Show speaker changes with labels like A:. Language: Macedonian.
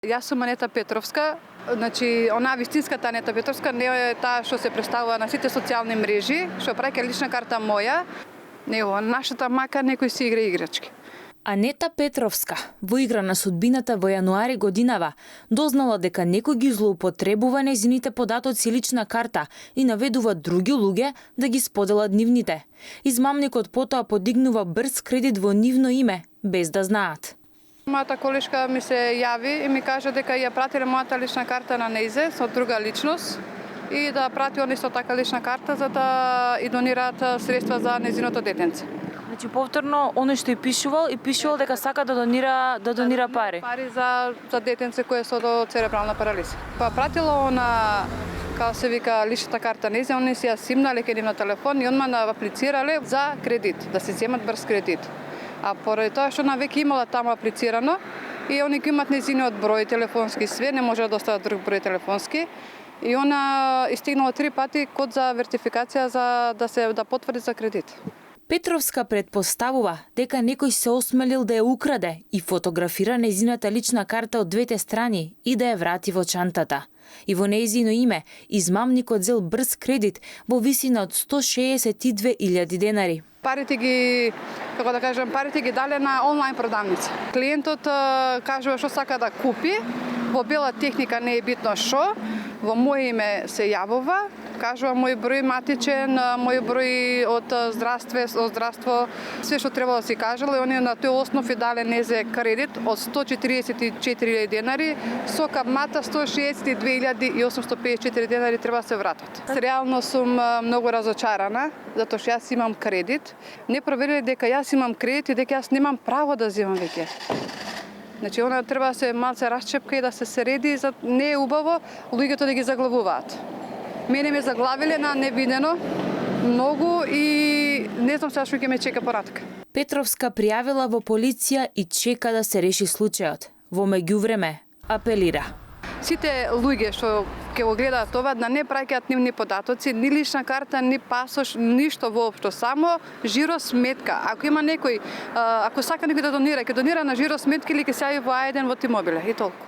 A: Јас сум Анета Петровска, значи онаа вистинската Анета Петровска не е таа што се представува на сите социјални мрежи, што праќа лична карта моја, него нашата мака некој си игра играчки.
B: Анета Петровска во игра на судбината во јануари годинава дознала дека некој ги злоупотребува нејзините податоци и лична карта и наведува други луѓе да ги споделат нивните. Измамникот потоа подигнува брз кредит во нивно име, без да знаат.
A: Мојата колешка ми се јави и ми каже дека ја пратиле мојата лична карта на нејзе со друга личност и да прати он исто така лична карта за да и донираат средства за нејзиното детенце.
B: Значи повторно оној што и пишувал дека сака да донира пари.
A: Пари за детенце кое со до церебрална парализа. Па пратила она како се вика личната карта нејзе, они си ја симнале кај на телефон и одма аплицирале за кредит, да се земат брз кредит. А поради тоа што она веќе имала таму аплицирано и они имаат нејзиниот број телефонски све, не може да достават друг број телефонски. И она истигнала 3 пати код за вертификација за да потврди за кредит.
B: Петровска предпоставува дека некој се осмелил да ја украде и фотографира нејзината лична карта од двете страни и да ја врати во чантата. И во нејзино име, измамникот зел брз кредит во висина од 162.000 денари.
A: Парите ги, како да кажам, парите ги дале на онлайн продавница. Клиентот кажува што сака да купи, во бела техника не е битно што, во моје име се јавува, кажува мој број матичен, мој број од здравство, све што треба да си кажала и они на тој основ и дале незе кредит од 144.000 денари со камата 162.854 денари треба да се вратат. Реално сум многу разочарана затоа што јас имам кредит. Не провериле дека јас имам кредит и дека јас немам право да земам веќе. Значи, она треба да се малце расчепка и да се среди, не е убаво луѓето да ги заглавуваат. Мене ме заглавиле на невидено многу и не знам сега што ќе ме чека поратка.
B: Петровска пријавила во полиција и чека да се реши случајот. Во меѓувреме апелира.
A: Сите луѓе што ќе го гледаат ова да не праќаат нивни податоци, ни лична карта, ни пасош, ништо воопшто, само жиро сметка. Ако има некој, ако сака некој да донира, ќе донира на жиро сметка или ќе се јави во А1 во Тимобиле и толку.